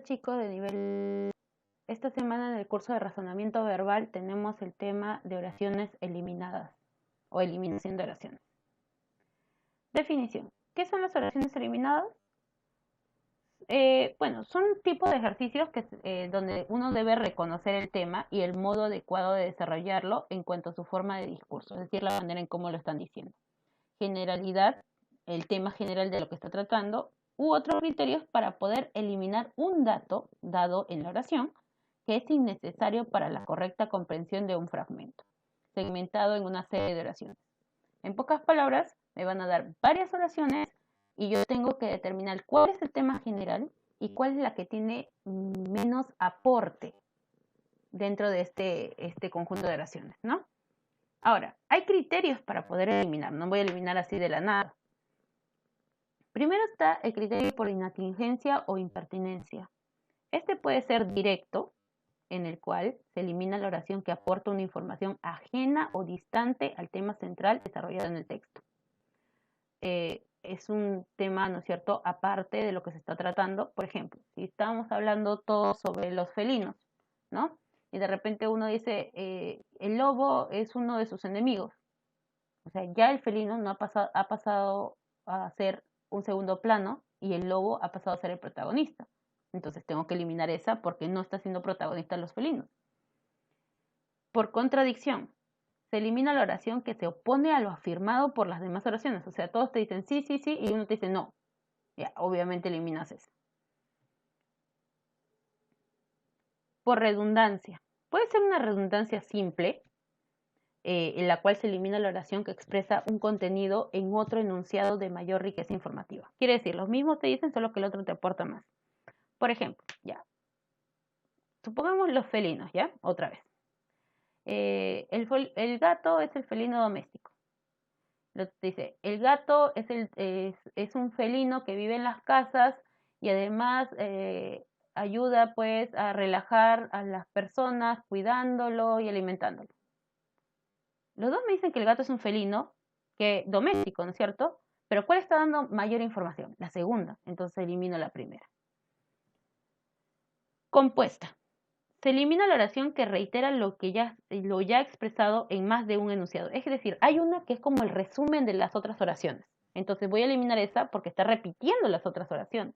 chicos de nivel. Esta semana en el curso de razonamiento verbal tenemos el tema de oraciones eliminadas o eliminación de oraciones. Definición. ¿Qué son las oraciones eliminadas? Son tipos de ejercicios donde uno debe reconocer el tema y el modo adecuado de desarrollarlo en cuanto a su forma de discurso, es decir, la manera en cómo lo están diciendo. Generalidad, el tema general de lo que está tratando, u otros criterios para poder eliminar un dato dado en la oración que es innecesario para la correcta comprensión de un fragmento, segmentado en una serie de oraciones. En pocas palabras, me van a dar varias oraciones y yo tengo que determinar cuál es el tema general y cuál es la que tiene menos aporte dentro de este conjunto de oraciones, ¿no? Ahora, hay criterios para poder eliminar, no voy a eliminar así de la nada. Primero está el criterio por inatingencia o impertinencia. Este puede ser directo, en el cual se elimina la oración que aporta una información ajena o distante al tema central desarrollado en el texto. Es un tema, ¿no es cierto?, aparte de lo que se está tratando. Por ejemplo, si estamos hablando todos sobre los felinos, ¿no? Y de repente uno dice, el lobo es uno de sus enemigos. O sea, ya el felino no ha pasado a ser un segundo plano y el lobo ha pasado a ser el protagonista. Entonces tengo que eliminar esa porque no está siendo protagonista los felinos. Por contradicción, se elimina la oración que se opone a lo afirmado por las demás oraciones. O sea, todos te dicen sí, sí, sí y uno te dice no. Ya, obviamente eliminas esa. Por redundancia. Puede ser una redundancia simple, en la cual se elimina la oración que expresa un contenido en otro enunciado de mayor riqueza informativa. Quiere decir, los mismos te dicen, solo que el otro te aporta más. Por ejemplo, ya. Supongamos los felinos, ¿ya? Otra vez. El gato es el felino doméstico. Dice, el gato es un felino que vive en las casas y además ayuda pues a relajar a las personas cuidándolo y alimentándolo. Los dos me dicen que el gato es un felino doméstico, ¿no es cierto? Pero ¿cuál está dando mayor información? La segunda, entonces elimino la primera. Compuesta. Se elimina la oración que reitera lo ya expresado en más de un enunciado. Es decir, hay una que es como el resumen de las otras oraciones. Entonces voy a eliminar esa porque está repitiendo las otras oraciones.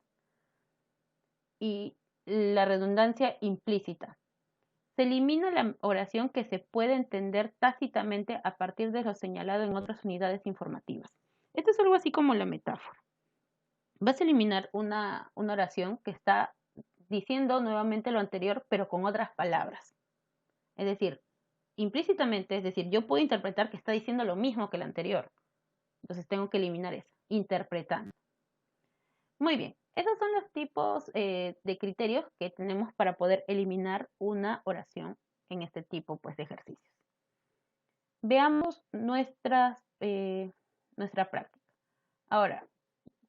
Y la redundancia implícita. Se elimina la oración que se puede entender tácitamente a partir de lo señalado en otras unidades informativas. Esto es algo así como la metáfora. Vas a eliminar una oración que está diciendo nuevamente lo anterior, pero con otras palabras. Es decir, implícitamente, es decir, yo puedo interpretar que está diciendo lo mismo que la anterior. Entonces tengo que eliminar eso, interpretando. Muy bien, esos son los tipos de criterios que tenemos para poder eliminar una oración en este tipo pues, de ejercicios. Veamos nuestra práctica. Ahora,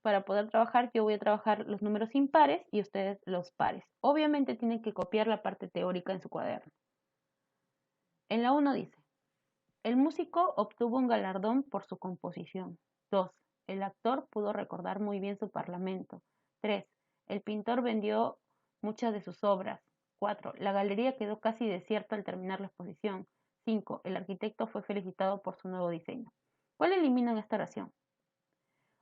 para poder trabajar, yo voy a trabajar los números impares y ustedes los pares. Obviamente tienen que copiar la parte teórica en su cuaderno. En la 1 dice, el músico obtuvo un galardón por su composición. 2. El actor pudo recordar muy bien su parlamento. 3. El pintor vendió muchas de sus obras. 4. La galería quedó casi desierta al terminar la exposición. 5. El arquitecto fue felicitado por su nuevo diseño. ¿Cuál elimina en esta oración?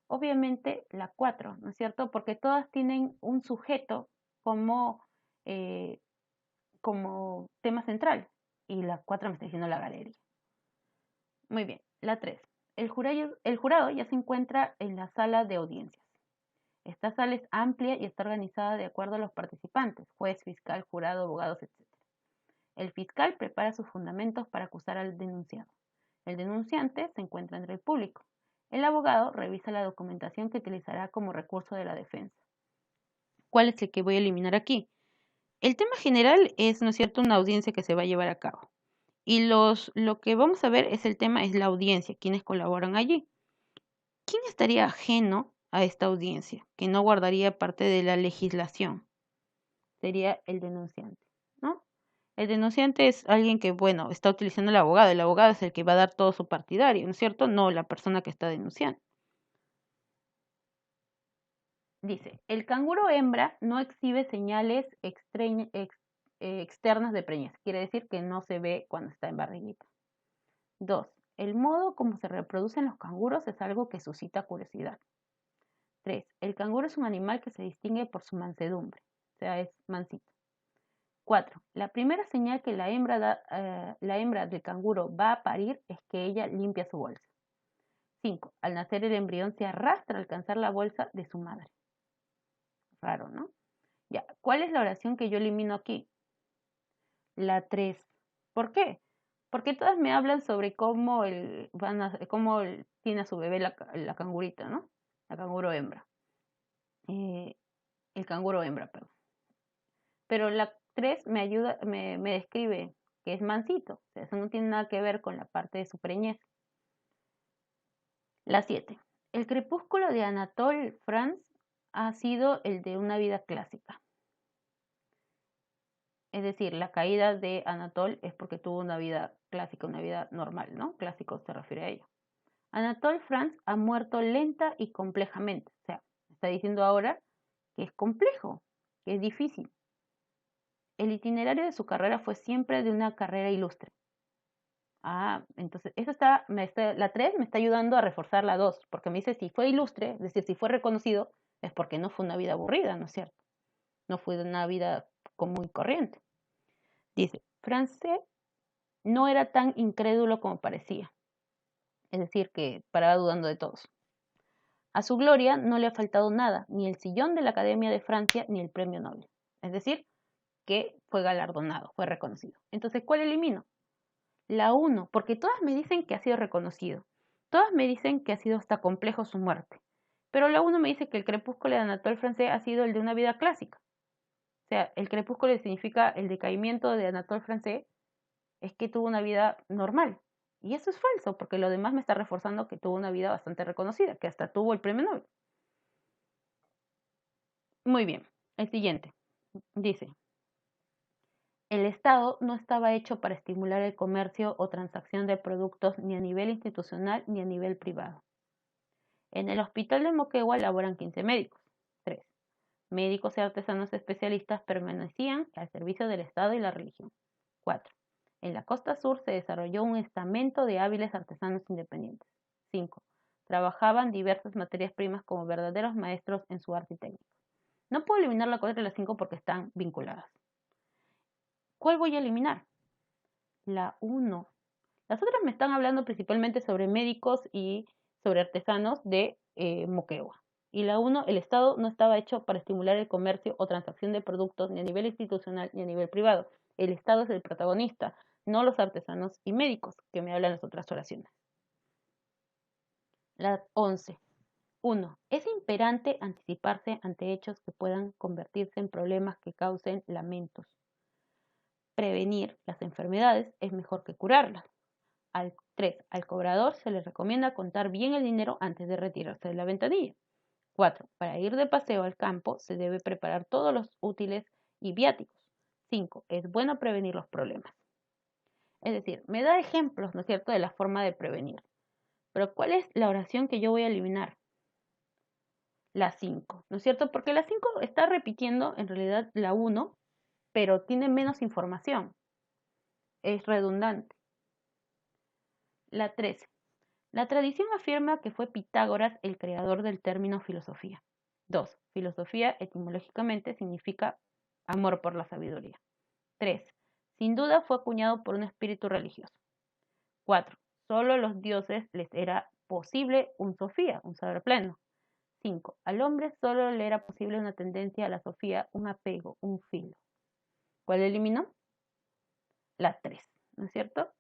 Obviamente la 4, ¿no es cierto? Porque todas tienen un sujeto como tema central. Y la 4 me está diciendo la galería. Muy bien, la 3. El jurado ya se encuentra en la sala de audiencias. Esta sala es amplia y está organizada de acuerdo a los participantes, juez, fiscal, jurado, abogados, etc. El fiscal prepara sus fundamentos para acusar al denunciado. El denunciante se encuentra entre el público. El abogado revisa la documentación que utilizará como recurso de la defensa. ¿Cuál es el que voy a eliminar aquí? El tema general es, ¿no es cierto?, una audiencia que se va a llevar a cabo. Y lo que vamos a ver es la audiencia, quienes colaboran allí. ¿Quién estaría ajeno a esta audiencia, que no guardaría parte de la legislación? Sería el denunciante, ¿no? El denunciante es alguien que, está utilizando el abogado. El abogado es el que va a dar todo su partidario, ¿no es cierto? No la persona que está denunciando. Dice, el canguro hembra no exhibe señales externas de preñez. Quiere decir que no se ve cuando está en barriguita. 2. El modo como se reproducen los canguros es algo que suscita curiosidad. 3. El canguro es un animal que se distingue por su mansedumbre, o sea, es mansito. 4. La primera señal que la hembra del canguro va a parir es que ella limpia su bolsa. 5. Al nacer el embrión se arrastra a alcanzar la bolsa de su madre. Raro, ¿no? Ya, ¿cuál es la oración que yo elimino aquí? La 3. ¿Por qué? Porque todas me hablan sobre cómo tiene a su bebé la cangurita, ¿no? La canguro hembra. El canguro hembra, perdón. Pero la 3 me describe que es mansito. O sea, eso no tiene nada que ver con la parte de su preñez. La 7. El crepúsculo de Anatole France ha sido el de una vida clásica. Es decir, la caída de Anatole es porque tuvo una vida clásica, una vida normal, ¿no? Clásico se refiere a ello. Anatole France ha muerto lenta y complejamente. O sea, está diciendo ahora que es complejo, que es difícil. El itinerario de su carrera fue siempre de una carrera ilustre. Entonces, eso la 3 me está ayudando a reforzar la 2, porque me dice si fue ilustre, es decir, si fue reconocido, es porque no fue una vida aburrida, ¿no es cierto? No fue una vida común y corriente. Dice, France no era tan incrédulo como parecía. Es decir, que paraba dudando de todos. A su gloria no le ha faltado nada, ni el sillón de la Academia de Francia, ni el premio Nobel. Es decir, que fue galardonado, fue reconocido. Entonces, ¿cuál elimino? La 1, porque todas me dicen que ha sido reconocido. Todas me dicen que ha sido hasta complejo su muerte. Pero la 1 me dice que el crepúsculo de Anatole France ha sido el de una vida clásica. O sea, el crepúsculo significa el decaimiento de Anatole France, es que tuvo una vida normal. Y eso es falso, porque lo demás me está reforzando que tuvo una vida bastante reconocida, que hasta tuvo el premio Nobel. Muy bien, el siguiente. Dice, el Estado no estaba hecho para estimular el comercio o transacción de productos ni a nivel institucional ni a nivel privado. En el hospital de Moquegua laboran 15 médicos. 3. Médicos y artesanos especialistas permanecían al servicio del Estado y la religión. 4. En la costa sur se desarrolló un estamento de hábiles artesanos independientes. 5. Trabajaban diversas materias primas como verdaderos maestros en su arte y técnica. No puedo eliminar la 4 y la 5 porque están vinculadas. ¿Cuál voy a eliminar? La 1. Las otras me están hablando principalmente sobre médicos y sobre artesanos de Moquegua. Y la 1, el Estado no estaba hecho para estimular el comercio o transacción de productos ni a nivel institucional ni a nivel privado. El Estado es el protagonista, no los artesanos y médicos, que me hablan las otras oraciones. La 11. 1. Es imperante anticiparse ante hechos que puedan convertirse en problemas que causen lamentos. Prevenir las enfermedades es mejor que curarlas. 3. Al cobrador se le recomienda contar bien el dinero antes de retirarse de la ventanilla. 4. Para ir de paseo al campo se debe preparar todos los útiles y viáticos. 5. Es bueno prevenir los problemas. Es decir, me da ejemplos, ¿no es cierto?, de la forma de prevenir. Pero ¿cuál es la oración que yo voy a eliminar? La 5, ¿no es cierto? Porque la 5 está repitiendo en realidad la 1, pero tiene menos información. Es redundante. La 13. La tradición afirma que fue Pitágoras el creador del término filosofía. 2. Filosofía etimológicamente significa amor por la sabiduría. 3. Sin duda fue acuñado por un espíritu religioso. 4. Solo a los dioses les era posible un sofía, un saber pleno. 5. Al hombre solo le era posible una tendencia a la sofía, un apego, un filo. ¿Cuál eliminó? La 3, ¿no es cierto?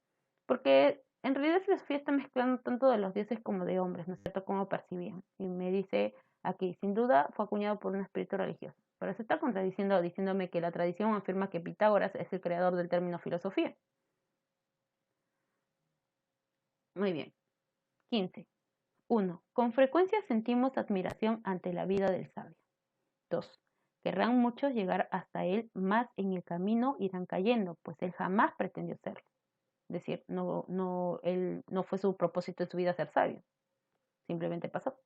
Porque en realidad filosofía está mezclando tanto de los dioses como de hombres, ¿no es cierto? Como percibían. Y me dice aquí, sin duda fue acuñado por un espíritu religioso. Pero se está contradiciendo diciéndome que la tradición afirma que Pitágoras es el creador del término filosofía. Muy bien. 15. 1. Con frecuencia sentimos admiración ante la vida del sabio. 2. Querrán muchos llegar hasta él, mas en el camino irán cayendo, pues él jamás pretendió serlo. Es decir, él no fue su propósito en su vida ser sabio. Simplemente pasó.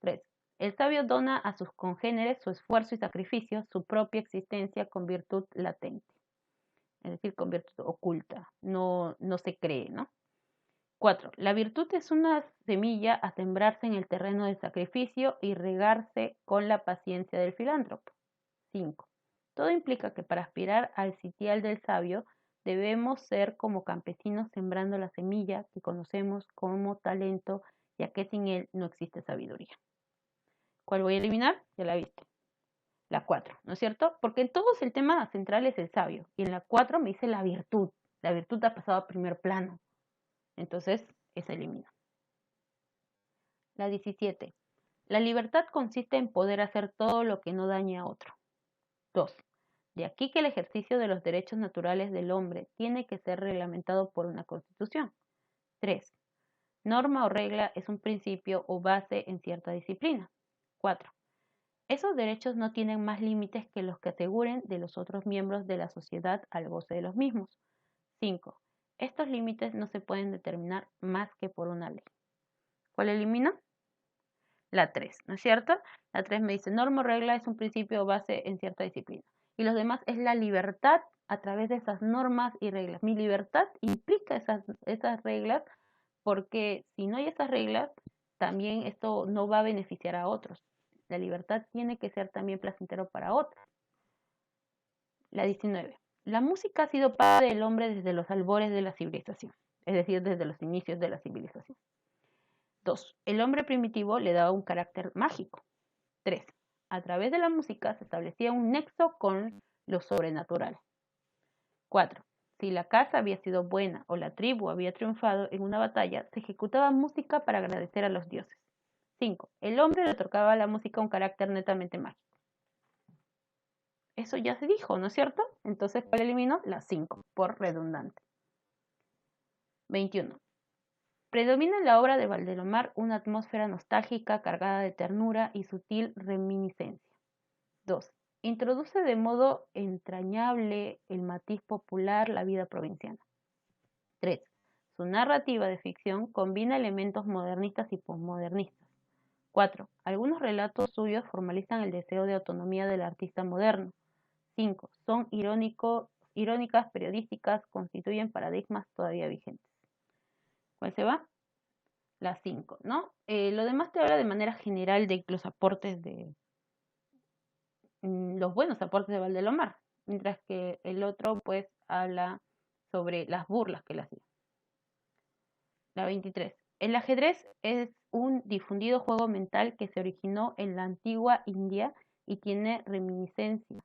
3. El sabio dona a sus congéneres su esfuerzo y sacrificio, su propia existencia con virtud latente, es decir, con virtud oculta, no se cree, ¿no? 4. La virtud es una semilla a sembrarse en el terreno del sacrificio y regarse con la paciencia del filántropo. 5. Todo implica que para aspirar al sitial del sabio debemos ser como campesinos sembrando la semilla que conocemos como talento, ya que sin él no existe sabiduría. ¿Cuál voy a eliminar? Ya la viste. La 4, ¿no es cierto? Porque en todos el tema central es el sabio. Y en la 4 me dice la virtud. La virtud ha pasado a primer plano. Entonces, esa elimina. La 17. La libertad consiste en poder hacer todo lo que no dañe a otro. 2. De aquí que el ejercicio de los derechos naturales del hombre tiene que ser reglamentado por una constitución. 3. Norma o regla es un principio o base en cierta disciplina. 4. Esos derechos no tienen más límites que los que aseguren de los otros miembros de la sociedad al goce de los mismos. 5. Estos límites no se pueden determinar más que por una ley. ¿Cuál elimina? La 3, ¿no es cierto? La 3 me dice, norma o regla es un principio o base en cierta disciplina. Y los demás es la libertad a través de esas normas y reglas. Mi libertad implica esas reglas, porque si no hay esas reglas, también esto no va a beneficiar a otros. La libertad tiene que ser también placentero para otros. La 19. La música ha sido parte del hombre desde los albores de la civilización, es decir, desde los inicios de la civilización. 2. El hombre primitivo le daba un carácter mágico. 3. A través de la música se establecía un nexo con lo sobrenatural. 4. Si la casa había sido buena o la tribu había triunfado en una batalla, se ejecutaba música para agradecer a los dioses. 5. El hombre le otorgaba a la música un carácter netamente mágico. Eso ya se dijo, ¿no es cierto? Entonces, ¿cuál eliminó? La 5, por redundante. 21. Predomina en la obra de Valdelomar una atmósfera nostálgica cargada de ternura y sutil reminiscencia. 2. Introduce de modo entrañable el matiz popular la vida provinciana. 3. Su narrativa de ficción combina elementos modernistas y posmodernistas. 4. Algunos relatos suyos formalizan el deseo de autonomía del artista moderno. 5. Son irónicas, periodísticas, constituyen paradigmas todavía vigentes. ¿Cuál se va? La 5, ¿no? Lo demás te habla de manera general de los aportes los buenos aportes de Valdelomar, mientras que el otro pues habla sobre las burlas que le hacía. La 23. El ajedrez es un difundido juego mental que se originó en la antigua India y tiene reminiscencia.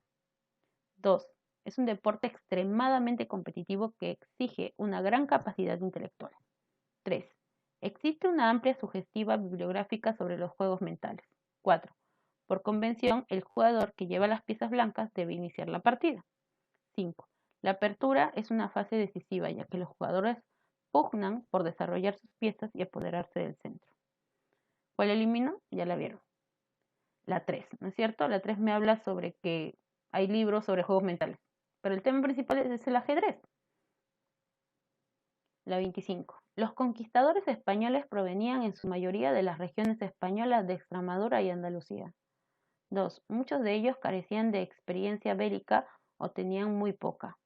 2. Es un deporte extremadamente competitivo que exige una gran capacidad intelectual. 3. Existe una amplia sugestiva bibliográfica sobre los juegos mentales. 4. Por convención, el jugador que lleva las piezas blancas debe iniciar la partida. 5. La apertura es una fase decisiva, ya que los jugadores pugnan por desarrollar sus piezas y apoderarse del centro. ¿Cuál elimino? Ya la vieron. La 3, ¿no es cierto? La 3 me habla sobre que hay libros sobre juegos mentales, pero el tema principal es el ajedrez. La 25. Los conquistadores españoles provenían en su mayoría de las regiones españolas de Extremadura y Andalucía. 2. Muchos de ellos carecían de experiencia bélica o tenían muy poca.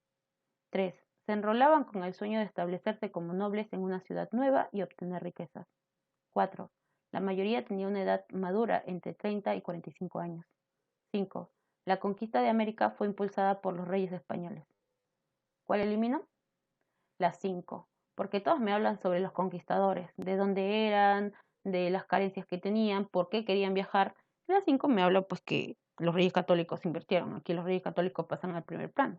3. Se enrolaban con el sueño de establecerse como nobles en una ciudad nueva y obtener riquezas. 4. La mayoría tenía una edad madura entre 30 y 45 años. 5. La conquista de América fue impulsada por los reyes españoles. ¿Cuál elimino? La 5. Porque todos me hablan sobre los conquistadores, de dónde eran, de las carencias que tenían, por qué querían viajar. La 5 me habla pues que los reyes católicos invirtieron. Aquí los reyes católicos pasan al primer plano.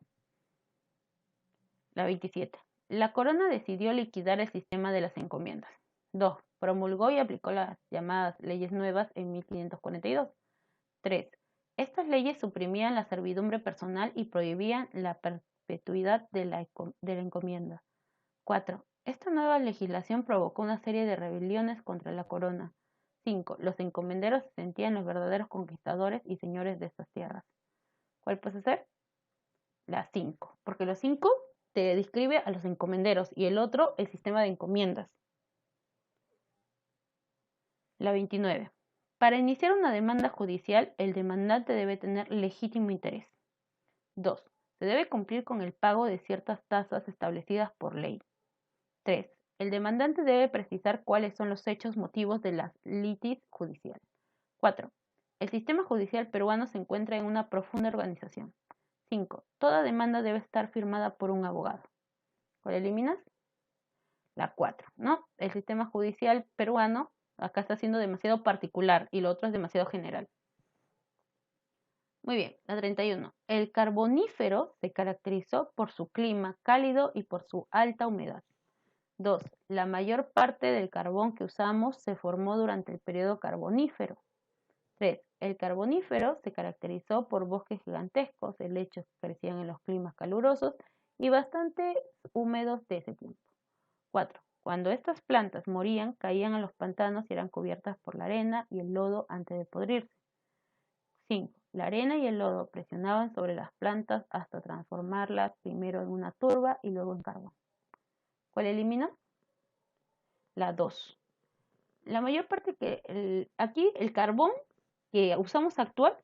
La 27. La corona decidió liquidar el sistema de las encomiendas. 2. Promulgó y aplicó las llamadas leyes nuevas en 1542. 3. Estas leyes suprimían la servidumbre personal y prohibían la perpetuidad de la encomienda. 4. Esta nueva legislación provocó una serie de rebeliones contra la corona. 5. Los encomenderos se sentían los verdaderos conquistadores y señores de estas tierras. ¿Cuál puede ser? La 5. Porque los 5 te describe a los encomenderos y el otro el sistema de encomiendas. La 29. Para iniciar una demanda judicial, el demandante debe tener legítimo interés. 2. Se debe cumplir con el pago de ciertas tasas establecidas por ley. 3. El demandante debe precisar cuáles son los hechos motivos de la litis judicial. 4. El sistema judicial peruano se encuentra en una profunda organización. 5. Toda demanda debe estar firmada por un abogado. ¿Cuál eliminas? La 4, ¿no? El sistema judicial peruano acá está siendo demasiado particular y lo otro es demasiado general. Muy bien, la 31. El carbonífero se caracterizó por su clima cálido y por su alta humedad. 2. La mayor parte del carbón que usamos se formó durante el periodo carbonífero. 3. El carbonífero se caracterizó por bosques gigantescos, helechos que crecían en los climas calurosos y bastante húmedos de ese tiempo. 4. Cuando estas plantas morían, caían a los pantanos y eran cubiertas por la arena y el lodo antes de podrirse. 5. La arena y el lodo presionaban sobre las plantas hasta transformarlas primero en una turba y luego en carbón. ¿Cuál elimina? La 2. La mayor parte aquí el carbón que usamos actual,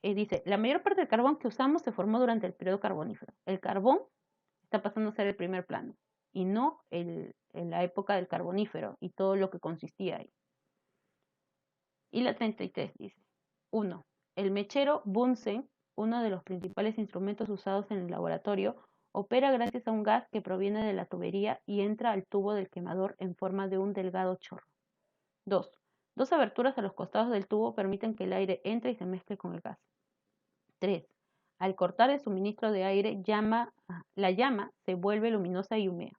dice, la mayor parte del carbón que usamos se formó durante el periodo carbonífero. El carbón está pasando a ser el primer plano y no en la época del carbonífero y todo lo que consistía ahí. Y la 33 dice, 1. El mechero Bunsen, uno de los principales instrumentos usados en el laboratorio, opera gracias a un gas que proviene de la tubería y entra al tubo del quemador en forma de un delgado chorro. 2. Dos aberturas a los costados del tubo permiten que el aire entre y se mezcle con el gas. 3. Al cortar el suministro de aire, la llama se vuelve luminosa y humea.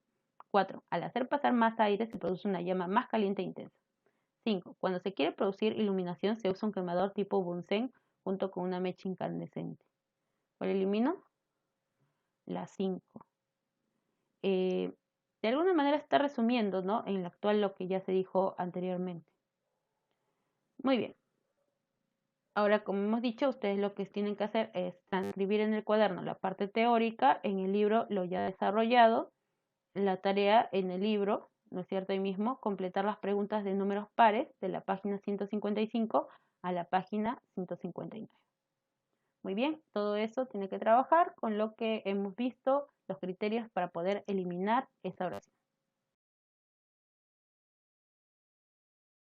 4. Al hacer pasar más aire, se produce una llama más caliente e intensa. 5. Cuando se quiere producir iluminación, se usa un quemador tipo Bunsen junto con una mecha incandescente. ¿Cuál elimino? La 5. De alguna manera está resumiendo, ¿no?, en la actual lo que ya se dijo anteriormente. Muy bien. Ahora, como hemos dicho, ustedes lo que tienen que hacer es transcribir en el cuaderno la parte teórica, en el libro lo ya desarrollado, la tarea en el libro, ¿no es cierto? Ahí mismo, completar las preguntas de números pares de la página 155 a la página 159. Muy bien, todo eso tiene que trabajar con lo que hemos visto, los criterios para poder eliminar esa oración.